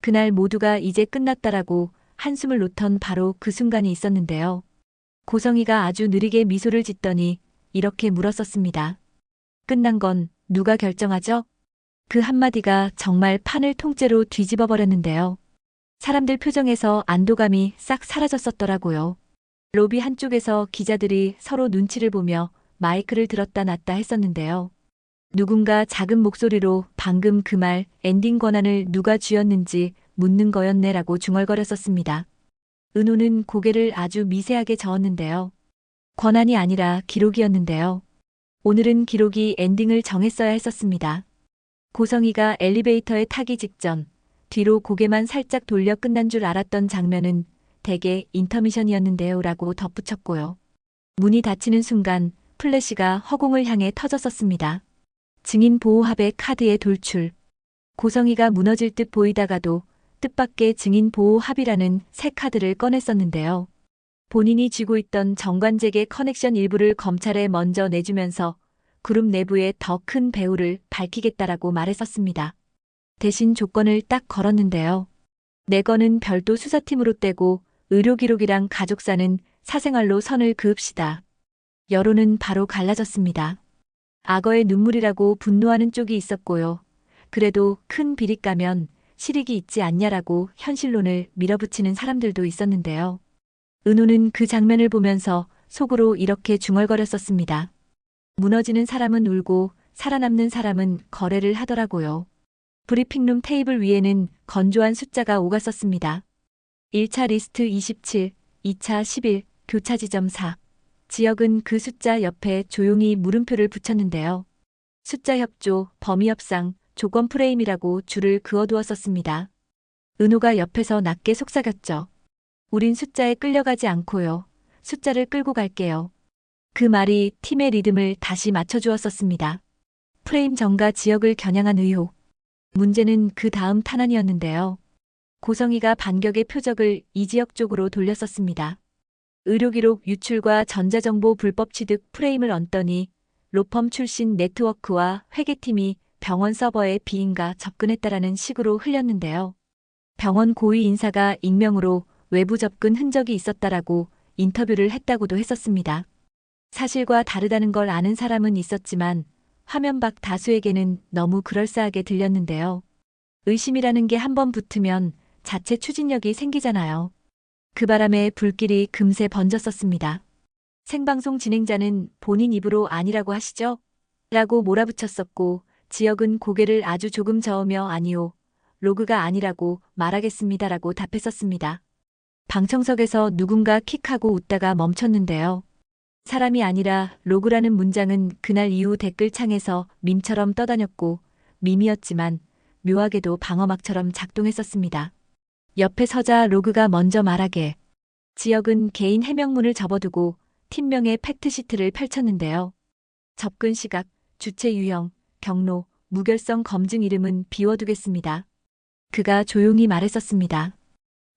그날 모두가 이제 끝났다라고 한숨을 놓던 바로 그 순간이 있었는데요. 고성이가 아주 느리게 미소를 짓더니 이렇게 물었었습니다. 끝난 건 누가 결정하죠? 그 한마디가 정말 판을 통째로 뒤집어 버렸는데요. 사람들 표정에서 안도감이 싹 사라졌었더라고요. 로비 한쪽에서 기자들이 서로 눈치를 보며 마이크를 들었다 놨다 했었는데요. 누군가 작은 목소리로 방금 그 말 엔딩 권한을 누가 쥐었는지 묻는 거였네라고 중얼거렸었습니다. 은호는 고개를 아주 미세하게 저었는데요. 권한이 아니라 기록이었는데요. 오늘은 기록이 엔딩을 정했어야 했었습니다. 고성이가 엘리베이터에 타기 직전 뒤로 고개만 살짝 돌려 끝난 줄 알았던 장면은 대개 인터미션이었는데요 라고 덧붙였고요. 문이 닫히는 순간 플래시가 허공을 향해 터졌었습니다. 증인 보호합의 카드의 돌출. 고성이가 무너질 듯 보이다가도 뜻밖의 증인 보호합이라는 새 카드를 꺼냈었는데요. 본인이 쥐고 있던 정관제계 커넥션 일부를 검찰에 먼저 내주면서 그룹 내부의 더 큰 배후를 밝히겠다라고 말했었습니다. 대신 조건을 딱 걸었는데요. 내 거는 별도 수사팀으로 떼고 의료기록이랑 가족사는 사생활로 선을 그읍시다. 여론은 바로 갈라졌습니다. 악어의 눈물이라고 분노하는 쪽이 있었고요. 그래도 큰 비리 까면 실익이 있지 않냐라고 현실론을 밀어붙이는 사람들도 있었는데요. 은호는 그 장면을 보면서 속으로 이렇게 중얼거렸었습니다. 무너지는 사람은 울고 살아남는 사람은 거래를 하더라고요. 브리핑룸 테이블 위에는 건조한 숫자가 오갔었습니다. 1차 리스트 27, 2차 11, 교차 지점 4. 지역은 그 숫자 옆에 조용히 물음표를 붙였는데요. 숫자 협조, 범위 협상, 조건 프레임이라고 줄을 그어두었었습니다. 은호가 옆에서 낮게 속삭였죠. 우린 숫자에 끌려가지 않고요. 숫자를 끌고 갈게요. 그 말이 팀의 리듬을 다시 맞춰주었었습니다. 프레임 전과 지역을 겨냥한 의혹. 문제는 그 다음 탄환이었는데요. 고성이가 반격의 표적을 이 지역 쪽으로 돌렸었습니다. 의료기록 유출과 전자정보 불법 취득 프레임을 얹더니 로펌 출신 네트워크와 회계팀이 병원 서버에 비인가 접근했다라는 식으로 흘렸는데요. 병원 고위 인사가 익명으로 외부 접근 흔적이 있었다라고 인터뷰를 했다고도 했었습니다. 사실과 다르다는 걸 아는 사람은 있었지만 화면 밖 다수에게는 너무 그럴싸하게 들렸는데요. 의심이라는 게 한번 붙으면 자체 추진력이 생기잖아요. 그 바람에 불길이 금세 번졌었습니다. 생방송 진행자는 본인 입으로 아니라고 하시죠? 라고 몰아붙였었고 지역은 고개를 아주 조금 저으며 아니요. 로그가 아니라고 말하겠습니다라고 답했었습니다. 방청석에서 누군가 킥하고 웃다가 멈췄는데요. 사람이 아니라 로그라는 문장은 그날 이후 댓글창에서 밈처럼 떠다녔고 밈이었지만 묘하게도 방어막처럼 작동했었습니다. 옆에 서자 로그가 먼저 말하게. 지역은 개인 해명문을 접어두고 팀명의 팩트시트를 펼쳤는데요. 접근 시각, 주체 유형, 경로, 무결성 검증 이름은 비워두겠습니다. 그가 조용히 말했었습니다.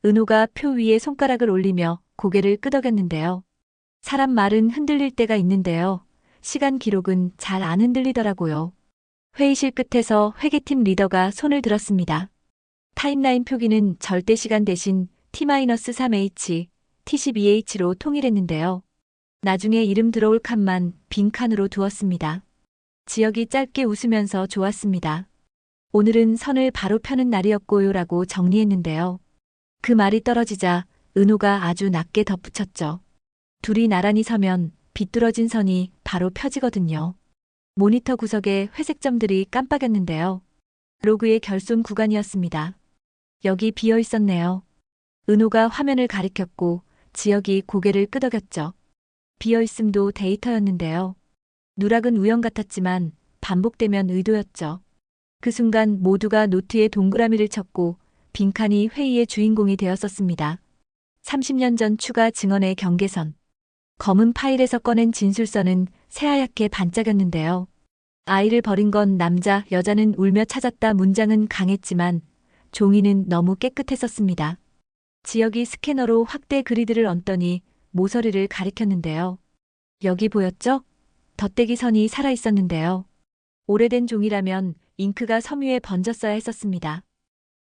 은호가 표 위에 손가락을 올리며 고개를 끄덕였는데요. 사람 말은 흔들릴 때가 있는데요. 시간 기록은 잘 안 흔들리더라고요. 회의실 끝에서 회계팀 리더가 손을 들었습니다. 타임라인 표기는 절대 시간 대신 T-3H, T12H로 통일했는데요. 나중에 이름 들어올 칸만 빈 칸으로 두었습니다. 지역이 짧게 웃으면서 좋았습니다. 오늘은 선을 바로 펴는 날이었고요라고 정리했는데요. 그 말이 떨어지자 은호가 아주 낮게 덧붙였죠. 둘이 나란히 서면 비뚤어진 선이 바로 펴지거든요. 모니터 구석에 회색 점들이 깜빡였는데요. 로그의 결손 구간이었습니다. 여기 비어 있었네요. 은호가 화면을 가리켰고 지역이 고개를 끄덕였죠. 비어 있음도 데이터였는데요. 누락은 우연 같았지만 반복되면 의도였죠. 그 순간 모두가 노트에 동그라미를 쳤고 빈칸이 회의의 주인공이 되었었습니다. 30년 전 추가 증언의 경계선. 검은 파일에서 꺼낸 진술서는 새하얗게 반짝였는데요. 아이를 버린 건 남자, 여자는 울며 찾았다 문장은 강했지만 종이는 너무 깨끗했었습니다. 지역이 스캐너로 확대 그리드를 얹더니 모서리를 가리켰는데요. 여기 보였죠? 덧대기 선이 살아있었는데요. 오래된 종이라면 잉크가 섬유에 번졌어야 했었습니다.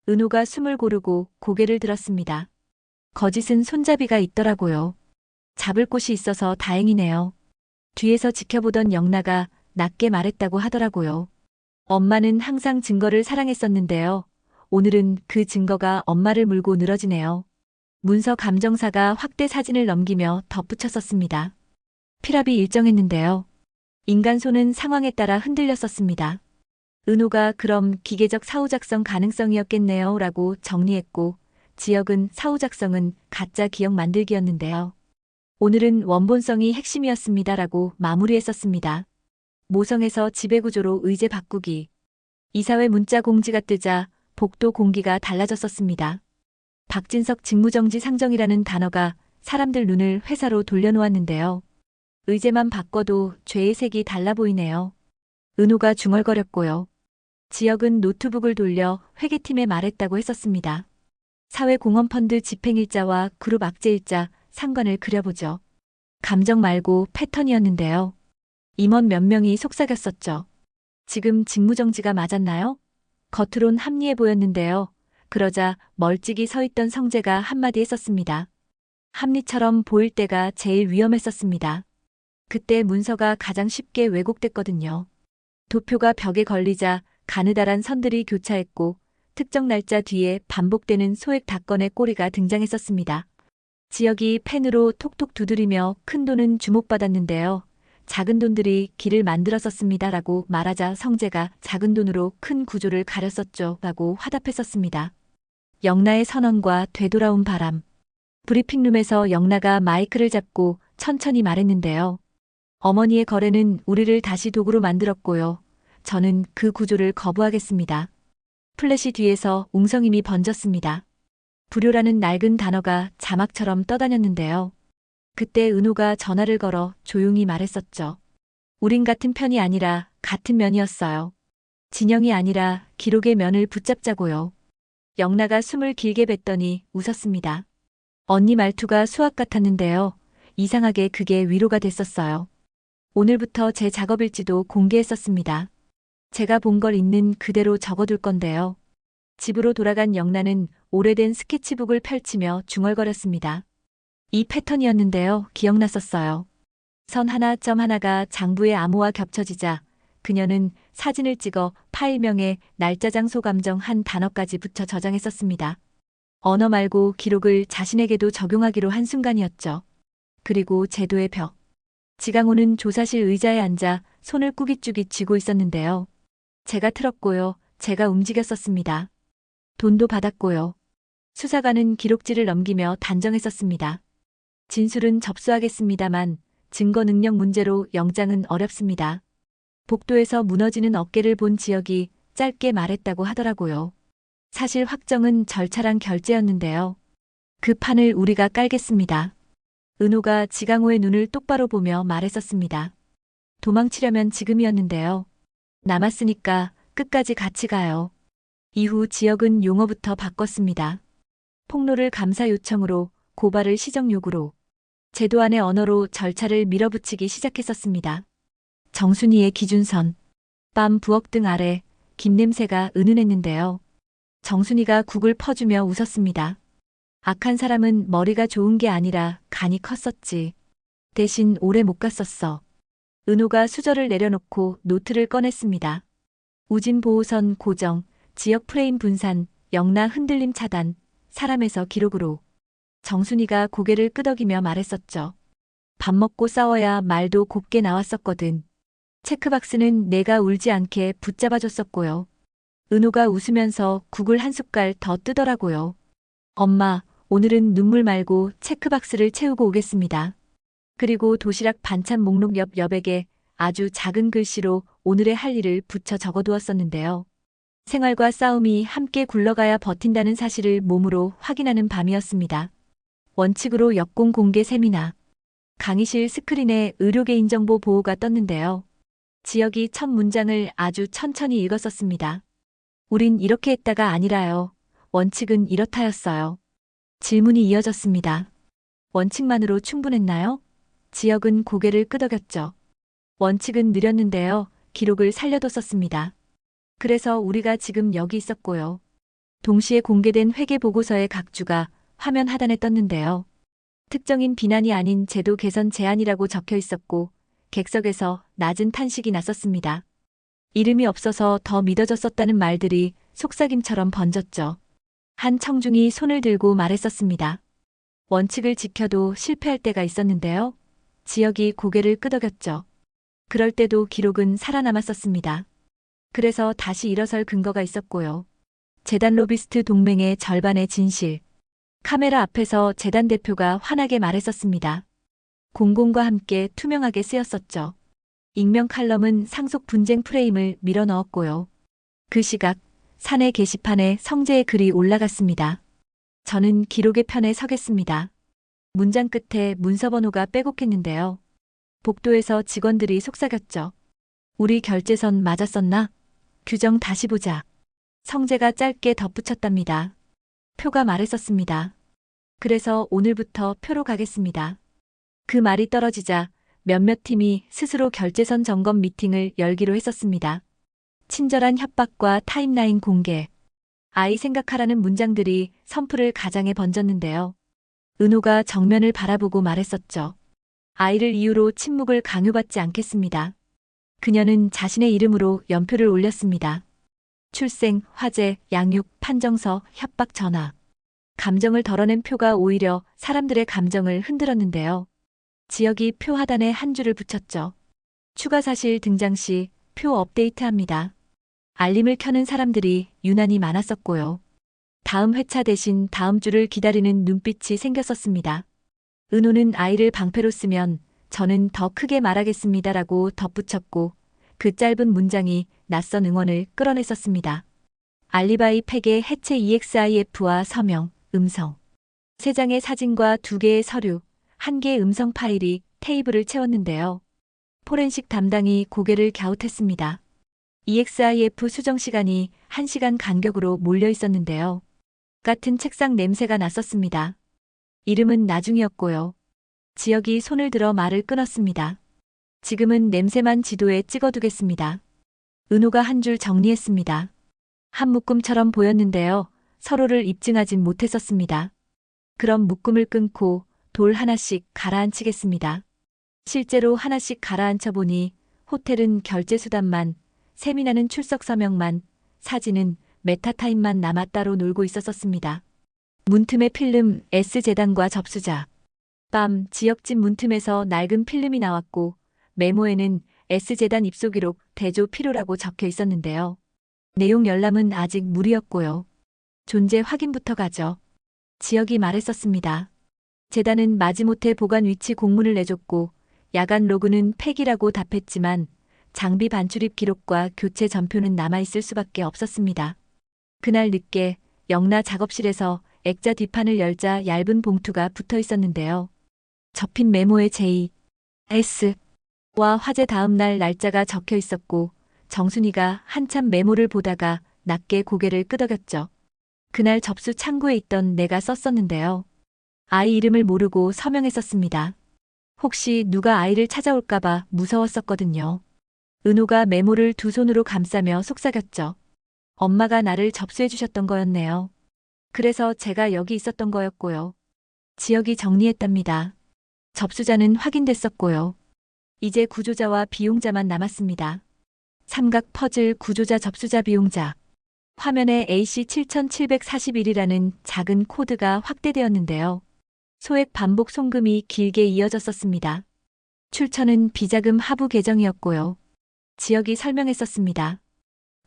은호가 숨을 고르고 고개를 들었습니다. 거짓은 손잡이가 있더라고요. 잡을 곳이 있어서 다행이네요. 뒤에서 지켜보던 영나가 낮게 말했다고 하더라고요. 엄마는 항상 증거를 사랑했었는데요. 오늘은 그 증거가 엄마를 물고 늘어지네요. 문서 감정사가 확대 사진을 넘기며 덧붙였었습니다. 필압이 일정했는데요. 인간 손은 상황에 따라 흔들렸었습니다. 은호가 그럼 기계적 사후작성 가능성이었겠네요 라고 정리했고, 지역은 사후작성은 가짜 기억 만들기였는데요. 오늘은 원본성이 핵심이었습니다 라고 마무리했었습니다. 모성에서 지배구조로 의제 바꾸기. 이사회 문자 공지가 뜨자 복도 공기가 달라졌었습니다. 박진석 직무정지 상정이라는 단어가 사람들 눈을 회사로 돌려놓았는데요. 의제만 바꿔도 죄의 색이 달라 보이네요. 은호가 중얼거렸고요. 지역은 노트북을 돌려 회계팀에 말했다고 했었습니다. 사회공헌펀드 집행일자와 그룹 악재일자 상관을 그려보죠. 감정 말고 패턴이었는데요. 임원 몇 명이 속삭였었죠. 지금 직무정지가 맞았나요? 겉으론 합리해 보였는데요. 그러자 멀찍이 서 있던 성재가 한마디 했었습니다. 합리처럼 보일 때가 제일 위험했었습니다. 그때 문서가 가장 쉽게 왜곡됐거든요. 도표가 벽에 걸리자 가느다란 선들이 교차했고 특정 날짜 뒤에 반복되는 소액 답건의 꼬리가 등장했었습니다. 지역이 펜으로 톡톡 두드리며 큰 돈은 주목받았는데요. 작은 돈들이 길을 만들었었습니다 라고 말하자 성재가 작은 돈으로 큰 구조를 가렸었죠 라고 화답했었습니다. 영나의 선언과 되돌아온 바람. 브리핑룸에서 영나가 마이크를 잡고 천천히 말했는데요. 어머니의 거래는 우리를 다시 도구로 만들었고요. 저는 그 구조를 거부하겠습니다. 플래시 뒤에서 웅성임이 번졌습니다. 불효라는 낡은 단어가 자막처럼 떠다녔는데요. 그때 은호가 전화를 걸어 조용히 말했었죠. 우린 같은 편이 아니라 같은 면이었어요. 진영이 아니라 기록의 면을 붙잡자고요. 영나가 숨을 길게 뱉더니 웃었습니다. 언니 말투가 수학 같았는데요. 이상하게 그게 위로가 됐었어요. 오늘부터 제 작업일지도 공개했었습니다. 제가 본 걸 있는 그대로 적어둘 건데요. 집으로 돌아간 영나는 오래된 스케치북을 펼치며 중얼거렸습니다. 이 패턴이었는데요. 기억났었어요. 선 하나 점 하나가 장부의 암호와 겹쳐지자 그녀는 사진을 찍어 파일명에 날짜 장소 감정 한 단어까지 붙여 저장했었습니다. 언어 말고 기록을 자신에게도 적용하기로 한 순간이었죠. 그리고 제도의 벽. 지강호는 조사실 의자에 앉아 손을 꾸깃쭈깃 쥐고 있었는데요. 제가 틀었고요. 제가 움직였었습니다. 돈도 받았고요. 수사관은 기록지를 넘기며 단정했었습니다. 진술은 접수하겠습니다만 증거 능력 문제로 영장은 어렵습니다. 복도에서 무너지는 어깨를 본 지역이 짧게 말했다고 하더라고요. 사실 확정은 절차랑 결재였는데요. 그 판을 우리가 깔겠습니다. 은호가 지강호의 눈을 똑바로 보며 말했었습니다. 도망치려면 지금이었는데요. 남았으니까 끝까지 같이 가요. 이후 지역은 용어부터 바꿨습니다. 폭로를 감사 요청으로, 고발을 시정 요구로, 제도 안의 언어로 절차를 밀어붙이기 시작했었습니다. 정순이의 기준선, 빰 부엌 등 아래 김 냄새가 은은했는데요. 정순이가 국을 퍼주며 웃었습니다. 악한 사람은 머리가 좋은 게 아니라 간이 컸었지. 대신 오래 못 갔었어. 은호가 수저를 내려놓고 노트를 꺼냈습니다. 우진 보호선 고정, 지역 프레임 분산, 영나 흔들림 차단, 사람에서 기록으로. 정순이가 고개를 끄덕이며 말했었죠. 밥 먹고 싸워야 말도 곱게 나왔었거든. 체크박스는 내가 울지 않게 붙잡아줬었고요. 은호가 웃으면서 국을 한 숟갈 더 뜨더라고요. 엄마, 오늘은 눈물 말고 체크박스를 채우고 오겠습니다. 그리고 도시락 반찬 목록 옆 여백에 아주 작은 글씨로 오늘의 할 일을 붙여 적어두었었는데요. 생활과 싸움이 함께 굴러가야 버틴다는 사실을 몸으로 확인하는 밤이었습니다. 원칙으로 역공 공개 세미나. 강의실 스크린에 의료 개인정보 보호가 떴는데요. 지역이 첫 문장을 아주 천천히 읽었었습니다. 우린 이렇게 했다가 아니라요. 원칙은 이렇다였어요. 질문이 이어졌습니다. 원칙만으로 충분했나요? 지역은 고개를 끄덕였죠. 원칙은 느렸는데요. 기록을 살려뒀었습니다. 그래서 우리가 지금 여기 있었고요. 동시에 공개된 회계보고서의 각주가 화면 하단에 떴는데요. 특정인 비난이 아닌 제도 개선 제안이라고 적혀 있었고 객석에서 낮은 탄식이 났었습니다. 이름이 없어서 더 믿어졌었다는 말들이 속삭임처럼 번졌죠. 한 청중이 손을 들고 말했었습니다. 원칙을 지켜도 실패할 때가 있었는데요. 지역이 고개를 끄덕였죠. 그럴 때도 기록은 살아남았었습니다. 그래서 다시 일어설 근거가 있었고요. 재단 로비스트 동맹의 절반의 진실. 카메라 앞에서 재단 대표가 환하게 말했었습니다. 공공과 함께 투명하게 쓰였었죠. 익명 칼럼은 상속 분쟁 프레임을 밀어 넣었고요. 그 시각 사내 게시판에 성재의 글이 올라갔습니다. 저는 기록의 편에 서겠습니다. 문장 끝에 문서 번호가 빼곡했는데요. 복도에서 직원들이 속삭였죠. 우리 결제선 맞았었나? 규정 다시 보자. 성재가 짧게 덧붙였답니다. 표가 말했었습니다. 그래서 오늘부터 표로 가겠습니다. 그 말이 떨어지자 몇몇 팀이 스스로 결제선 점검 미팅을 열기로 했었습니다. 친절한 협박과 타임라인 공개. 아이 생각하라는 문장들이 선풀을 가장에 번졌는데요. 은호가 정면을 바라보고 말했었죠. 아이를 이유로 침묵을 강요받지 않겠습니다. 그녀는 자신의 이름으로 연표를 올렸습니다. 출생, 화재, 양육, 판정서, 협박 전화. 감정을 덜어낸 표가 오히려 사람들의 감정을 흔들었는데요. 지역이 표 하단에 한 줄을 붙였죠. 추가 사실 등장 시 표 업데이트합니다. 알림을 켜는 사람들이 유난히 많았었고요. 다음 회차 대신 다음 주를 기다리는 눈빛이 생겼었습니다. 은호는 아이를 방패로 쓰면 저는 더 크게 말하겠습니다라고 덧붙였고 그 짧은 문장이 낯선 응원을 끌어냈었습니다. 알리바이 팩의 해체 EXIF와 서명, 음성. 3장의 사진과 2개의 서류, 1개의 음성 파일이 테이블을 채웠는데요. 포렌식 담당이 고개를 갸웃했습니다. EXIF 수정 시간이 1시간 간격으로 몰려 있었는데요. 같은 책상 냄새가 났었습니다. 이름은 나중이었고요. 지역이 손을 들어 말을 끊었습니다. 지금은 냄새만 지도에 찍어두겠습니다. 은호가 한 줄 정리했습니다. 한 묶음처럼 보였는데요. 서로를 입증하진 못했었습니다. 그럼 묶음을 끊고 돌 하나씩 가라앉히겠습니다. 실제로 하나씩 가라앉혀 보니 호텔은 결제 수단만, 세미나는 출석 서명만, 사진은 메타타임만 남아 따로 놀고 있었습니다. 문틈의 필름 S재단과 접수자. 밤 지역집 문틈에서 낡은 필름이 나왔고 메모에는 S재단 입소 기록 대조 필요라고 적혀 있었는데요. 내용 열람은 아직 무리였고요. 존재 확인부터 가죠. 지역이 말했었습니다. 재단은 마지못해 보관 위치 공문을 내줬고 야간 로그는 폐기라고 답했지만 장비 반출입 기록과 교체 전표는 남아있을 수밖에 없었습니다. 그날 늦게 영라 작업실에서 액자 뒷판을 열자 얇은 봉투가 붙어 있었는데요. 접힌 메모에 J, S와 화재 다음 날 날짜가 적혀 있었고 정순이가 한참 메모를 보다가 낮게 고개를 끄덕였죠. 그날 접수 창구에 있던 내가 썼었는데요. 아이 이름을 모르고 서명했었습니다. 혹시 누가 아이를 찾아올까봐 무서웠었거든요. 은호가 메모를 두 손으로 감싸며 속삭였죠. 엄마가 나를 접수해 주셨던 거였네요. 그래서 제가 여기 있었던 거였고요. 지역이 정리했답니다. 접수자는 확인됐었고요. 이제 구조자와 비용자만 남았습니다. 삼각 퍼즐 구조자 접수자 비용자. 화면에 AC7741이라는 작은 코드가 확대되었는데요. 소액 반복 송금이 길게 이어졌었습니다. 출처는 비자금 하부 계정이었고요. 지역이 설명했었습니다.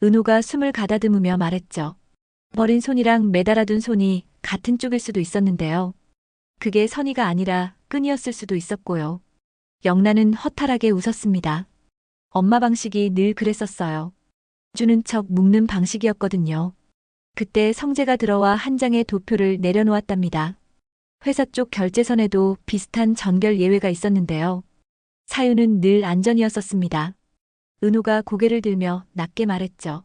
은호가 숨을 가다듬으며 말했죠. 버린 손이랑 매달아둔 손이 같은 쪽일 수도 있었는데요. 그게 선의가 아니라 끈이었을 수도 있었고요. 영란은 허탈하게 웃었습니다. 엄마 방식이 늘 그랬었어요. 주는 척 묶는 방식이었거든요. 그때 성재가 들어와 한 장의 도표를 내려놓았답니다. 회사 쪽 결제선에도 비슷한 전결 예외가 있었는데요. 사유는 늘 안전이었었습니다. 은호가 고개를 들며 낮게 말했죠.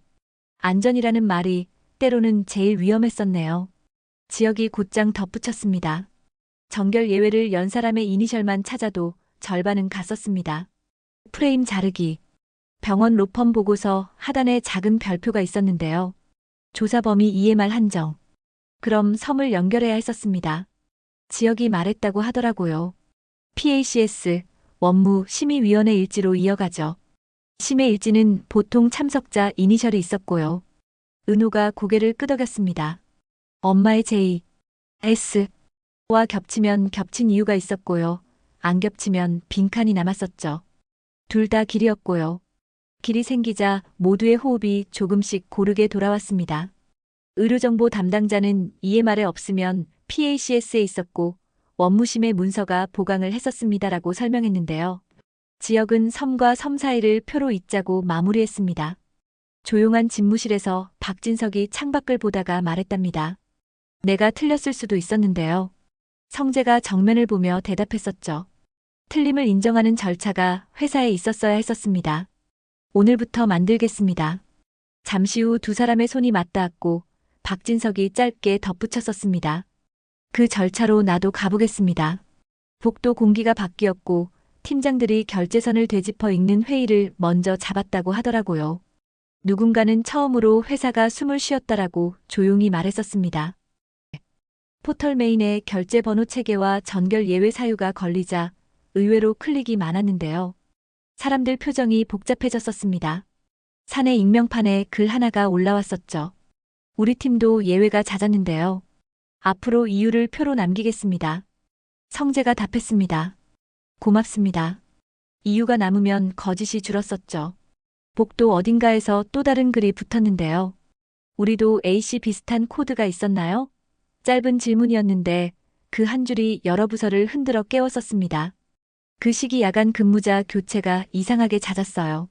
안전이라는 말이 때로는 제일 위험했었네요. 지역이 곧장 덧붙였습니다. 전결 예외를 연 사람의 이니셜만 찾아도 절반은 갔었습니다. 프레임 자르기. 병원 로펌 보고서 하단에 작은 별표가 있었는데요. 조사 범위 EMR 한정. 그럼 섬을 연결해야 했었습니다. 지역이 말했다고 하더라고요. PACS, 원무 심의위원회 일지로 이어가죠. 심의 일지는 보통 참석자 이니셜이 있었고요. 은호가 고개를 끄덕였습니다. 엄마의 J, S와 겹치면 겹친 이유가 있었고요. 안 겹치면 빈칸이 남았었죠. 둘 다 길이었고요. 길이 생기자 모두의 호흡이 조금씩 고르게 돌아왔습니다. 의료정보 담당자는 EMR에 없으면 PACS에 있었고 원무심의 문서가 보강을 했었습니다라고 설명했는데요. 지역은 섬과 섬 사이를 표로 잇자고 마무리했습니다. 조용한 집무실에서 박진석이 창밖을 보다가 말했답니다. 내가 틀렸을 수도 있었는데요. 성재가 정면을 보며 대답했었죠. 틀림을 인정하는 절차가 회사에 있었어야 했었습니다. 오늘부터 만들겠습니다. 잠시 후 두 사람의 손이 맞닿았고 박진석이 짧게 덧붙였었습니다. 그 절차로 나도 가보겠습니다. 복도 공기가 바뀌었고 팀장들이 결제선을 되짚어 읽는 회의를 먼저 잡았다고 하더라고요. 누군가는 처음으로 회사가 숨을 쉬었다라고 조용히 말했었습니다. 포털 메인에 결제 번호 체계와 전결 예외 사유가 걸리자 의외로 클릭이 많았는데요. 사람들 표정이 복잡해졌었습니다. 사내 익명판에 글 하나가 올라왔었죠. 우리 팀도 예외가 잦았는데요. 앞으로 이유를 표로 남기겠습니다. 성재가 답했습니다. 고맙습니다. 이유가 남으면 거짓이 줄었었죠. 복도 어딘가에서 또 다른 글이 붙었는데요. 우리도 A씨 비슷한 코드가 있었나요? 짧은 질문이었는데 그 한 줄이 여러 부서를 흔들어 깨웠었습니다. 그 시기 야간 근무자 교체가 이상하게 잦았어요.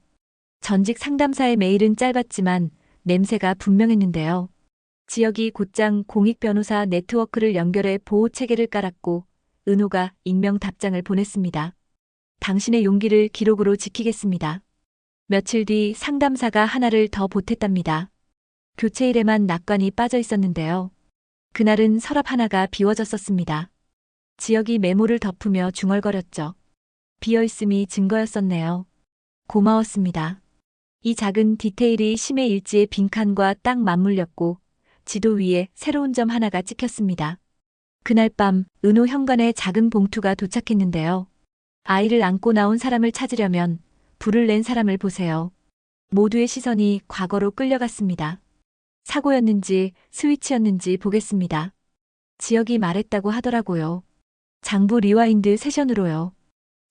전직 상담사의 메일은 짧았지만 냄새가 분명했는데요. 지역이 곧장 공익변호사 네트워크를 연결해 보호체계를 깔았고 은호가 익명 답장을 보냈습니다. 당신의 용기를 기록으로 지키겠습니다. 며칠 뒤 상담사가 하나를 더 보탰답니다. 교체일에만 낙관이 빠져 있었는데요. 그날은 서랍 하나가 비워졌었습니다. 지역이 메모를 덮으며 중얼거렸죠. 비어있음이 증거였었네요. 고마웠습니다. 이 작은 디테일이 심의 일지의 빈칸과 딱 맞물렸고 지도 위에 새로운 점 하나가 찍혔습니다. 그날 밤 은호 현관에 작은 봉투가 도착했는데요. 아이를 안고 나온 사람을 찾으려면 불을 낸 사람을 보세요. 모두의 시선이 과거로 끌려갔습니다. 사고였는지 스위치였는지 보겠습니다. 지역이 말했다고 하더라고요. 장부 리와인드 세션으로요.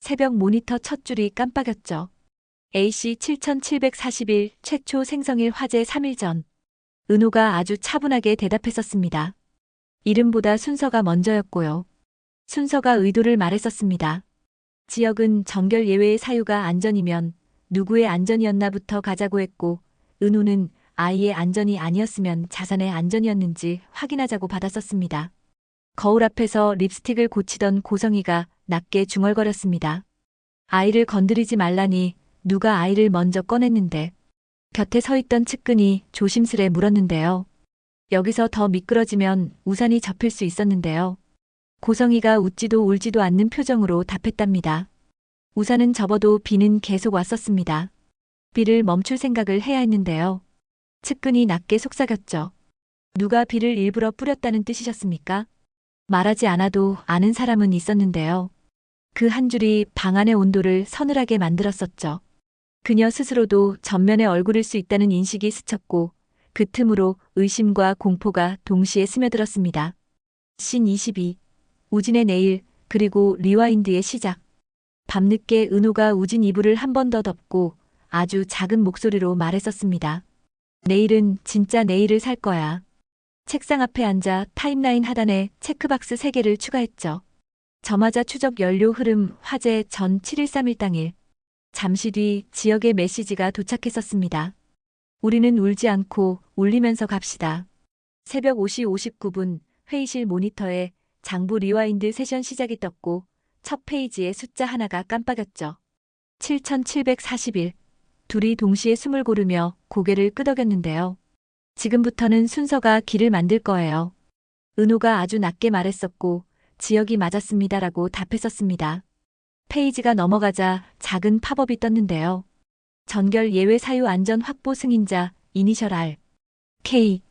새벽 모니터 첫 줄이 깜빡였죠. AC 7741 최초 생성일 화재 3일 전. 은호가 아주 차분하게 대답했었습니다. 이름보다 순서가 먼저였고요. 순서가 의도를 말했었습니다. 지역은 정결 예외의 사유가 안전이면 누구의 안전이었나부터 가자고 했고 은호는 아이의 안전이 아니었으면 자산의 안전이었는지 확인하자고 받았었습니다. 거울 앞에서 립스틱을 고치던 고성이가 낮게 중얼거렸습니다. 아이를 건드리지 말라니 누가 아이를 먼저 꺼냈는데. 곁에 서 있던 측근이 조심스레 물었는데요. 여기서 더 미끄러지면 우산이 접힐 수 있었는데요. 고성이가 웃지도 울지도 않는 표정으로 답했답니다. 우산은 접어도 비는 계속 왔었습니다. 비를 멈출 생각을 해야 했는데요. 측근이 낮게 속삭였죠. 누가 비를 일부러 뿌렸다는 뜻이셨습니까? 말하지 않아도 아는 사람은 있었는데요. 그 한 줄이 방 안의 온도를 서늘하게 만들었었죠. 그녀 스스로도 전면에 얼굴일 수 있다는 인식이 스쳤고 그 틈으로 의심과 공포가 동시에 스며들었습니다. 씬 22. 우진의 내일 그리고 리와인드의 시작. 밤늦게 은호가 우진 이불을 한 번 더 덮고 아주 작은 목소리로 말했었습니다. 내일은 진짜 내일을 살 거야. 책상 앞에 앉아 타임라인 하단에 체크박스 3개를 추가했죠. 저마자 추적 연료 흐름 화재 전 7.131 당일. 잠시 뒤 지역의 메시지가 도착했었습니다. 우리는 울지 않고 울리면서 갑시다. 새벽 5시 59분 회의실 모니터에 장부 리와인드 세션 시작이 떴고 첫 페이지에 숫자 하나가 깜빡였죠. 7741. 둘이 동시에 숨을 고르며 고개를 끄덕였는데요. 지금부터는 순서가 길을 만들 거예요. 은호가 아주 낮게 말했었고 지역이 맞았습니다라고 답했었습니다. 페이지가 넘어가자 작은 팝업이 떴는데요. 전결 예외 사유 안전 확보 승인자 이니셜 R, K,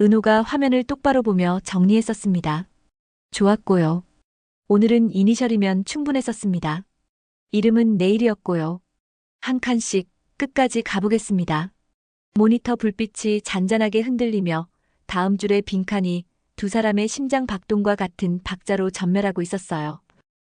은호가 화면을 똑바로 보며 정리했었습니다. 좋았고요. 오늘은 이니셜이면 충분했었습니다. 이름은 내일이었고요. 한 칸씩 끝까지 가보겠습니다. 모니터 불빛이 잔잔하게 흔들리며 다음 줄의 빈칸이 두 사람의 심장 박동과 같은 박자로 전멸하고 있었어요.